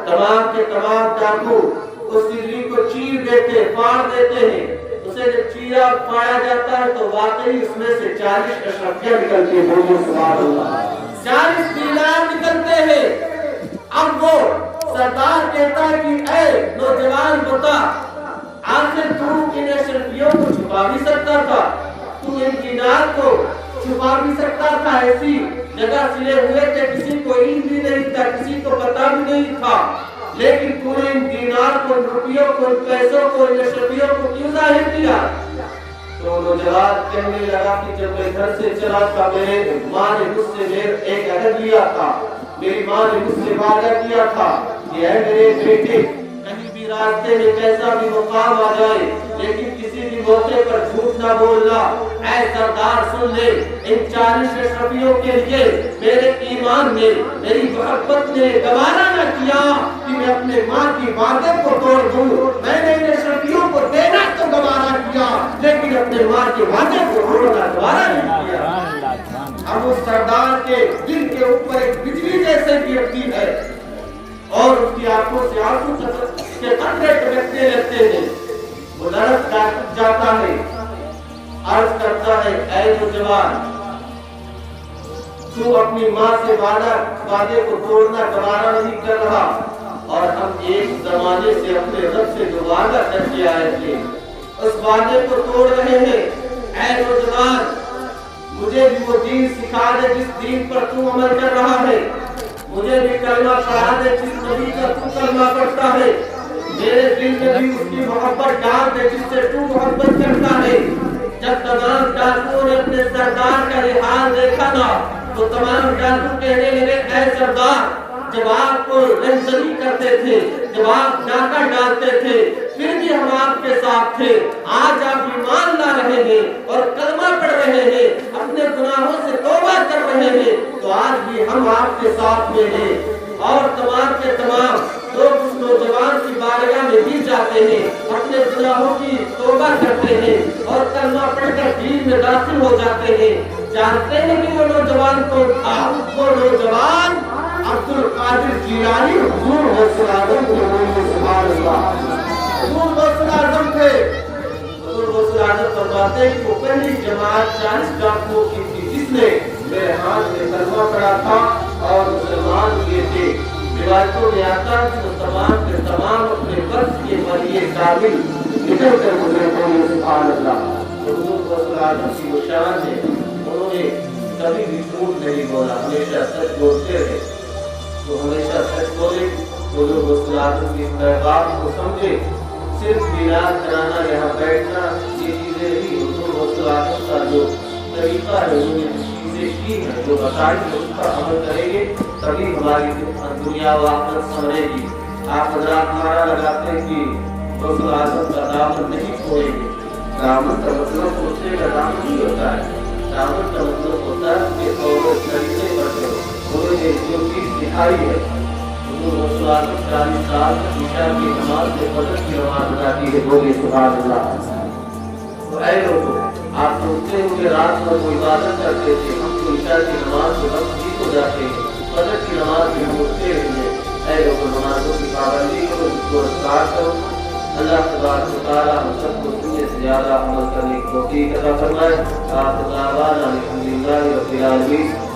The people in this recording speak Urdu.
تمام کے تمام ڈاکو اس تیری کو چیر دیتے پاڑ دیتے ہیں. اسے جب چیرا پایا جاتا ہے تو واقعی اس میں سے 40 اشرفیاں نکلتی ہیں. بولو سبحان اللہ. 40 دینار نکلتے ہیں. اب وہ سردار کہتا ہے کہ اے نوجوان بتا آخر تو ان اشرفیوں کو چھپا بھی سکتا تھا, تو ان دینار کو چھپا بھی سکتا تھا. ایسی جگہ سلے ہوئے کہ کسی کو علم بھی نہیں تھا, کسی کو پتا بھی نہیں تھا, لیکن تو نے ان دینار کو, روپیوں کو, پیسوں کو, ان اشرفیوں کو کیوں ظاہر کیا؟ تو نوجوان کہنے لگا کہ جب میں گھر سے چلا تھا میرے ماں نے مجھ سے ایک عہد لیا تھا. میری ماں نے مجھ سے وعدہ کیا تھا کہ اے میرے بیٹے کہیں بھی راستے میں کیسا بھی مقام آ جائے لیکن کسی بھی موقع پر جھوٹ نہ بولنا. اے سردار سن لے, ان 40 اشرفیوں کے لیے میرے ایمان نے, میری محبت نے گوارا نہ کیا کہ میں اپنے ماں کی وعدے کو توڑ دوں. میں نے ان اشرفیوں کو دینا تو گوارا کیا لیکن اپنے ماں کے وعدے کو توڑنا گوارا نہیں کیا. اب اس سردار کے دل کے اوپر ایک بجلی جیسے گرتی ہے اور اس کی آنکھوں سے آنسو کے قطرے ٹپکنے لگتے ہیں. وہ لڑک جاتا ہے, عرض کرتا ہے اے نوجوان تو اپنی ماں سے وعدے کو توڑنا گوارا نہیں کر رہا, اور ہم ایک زمانے سے اپنے رب سے جو وعدہ کر کے آئے تھے اس وعدے کو توڑ رہے ہیں. اے نوجوان مجھے بھی وہ دین سکھا دے جس دین پر تو عمل کر رہا ہے. مجھے بھی کلمہ پڑھا دے جس نبی کا تو کلمہ پڑھتا ہے. میرے دل میں بھی اس کی محبت ڈال دے جس سے تو محبت کرتا ہے. جب تمام ڈاکوؤں نے اپنے سردار کا یہ حال دیکھا نا تو تمام ڈاکو کہنے لگے اے سردار جب آپ کو رنجنی کرتے تھے, جب آپ ڈاکہ ڈالتے تھے پھر بھی ہم آپ کے ساتھ تھے. آج آپ ایمان لا رہے ہیں اور کلمہ پڑھ رہے ہیں, اپنے گناہوں سے توبہ کر رہے ہیں, تو آج بھی ہم آپ کے ساتھ میں ہیں. اور تمام کے تمام لوگ اس نوجوان کی بارگاہ میں بھی جاتے ہیں, اپنے گناہوں کی توبہ کرتے ہیں اور کلمہ پڑھ کر دین میں داخل ہو جاتے ہیں. جانتے ہیں کہ وہ نوجوان کون تھا؟ وہ نوجوان عبد القادر جیلانی حضور غوث اعظم کے نام سبحان اللہ. حضور غوث اعظم تھے. حضور غوث اعظم فرماتے ہیں کہ وہ پہلی جماعت 40 ڈاکوؤں کی تھی جس نے میرے ہاتھ میں کلمہ پڑھا تھا اور مسلمان کیے تھے. روایتوں میں آتا ہے کہ تمام کے تمام اپنے فرض کے ولی کامل نکل کر گزرے تھے. سبحان اللہ. حضور غوث اعظم کی وہ شان ہے, انہوں نے کبھی بھی جھوٹ نہیں بولا, ہمیشہ سچ بولتے رہے. تو ہمیشہ سچ بولے. حضور غوث اعظم کی پیغام کو سمجھے. صرف میلاد کرانا, یہاں بیٹھنا, یہ چیزیں ہی حضور غوث اعظم کا جو طریقہ ہے, انہوں نے چیزیں کی ہیں جو بتائی, اس پر عمل کریں گے تبھی ہماری دنیا و آخرت سمجھے گی. آپ حضرات نعرہ لگاتے ہیں کہ غوث اعظم کا دامن نہیں چھوڑیں گے. دامن کا مطلب دوسرے کا دامن نہیں ہوتا ہے. دامن کا مطلب ہوتا ہے کہ اور طریقے پر انہوں نے جو چیز دکھائی ہے. حضور غوث اعظم 40 سال عشاء کی نماز سے فجر کی نماز ادا کی ہے. بولیے سبحان اللہ. تو اے لوگوں آپ سنتے ہو کہ رات کو وہ عبادت کرتے تھے, ہم تو عشاء کی نماز کے وقت ہی ہو جاتے ہیں, فجر کی نماز بھی ہوتے ہیں. اے لوگوں نمازوں کی پابندی کرو, اس کو اذکار کرو. اللہ تبارک و تعالی ہم سب کو دنیا سے زیادہ عمل کرنے کی توفیق عطا فرمائے. آخر دعوانا الحمدللہ رب العالمین.